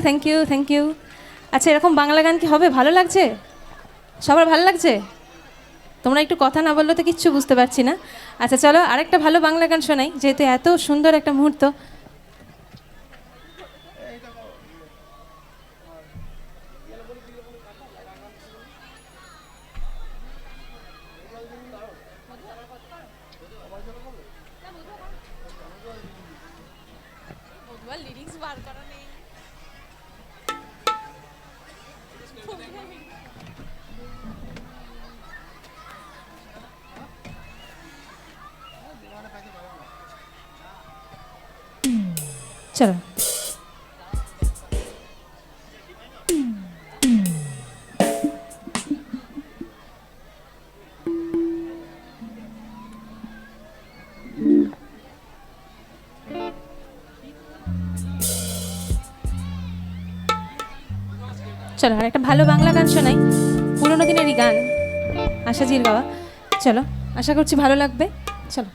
Thank you, thank you. আচ্ছা, এরকম বাংলা গান কি হবে? ভালো লাগছে? সবার ভালো লাগছে? তোমরা একটু কথা না বললে তো কিচ্ছু বুঝতে পারছি না। আচ্ছা চলো আরেকটা ভালো বাংলা গান শোনাই, যেহেতু এত সুন্দর একটা মুহূর্ত। চলো চলো আর একটা ভালো বাংলা গান শোনাই, পুরোনো দিনেরই গান, আশাজির গাওয়া। চলো, আশা করছি ভালো লাগবে। চলো।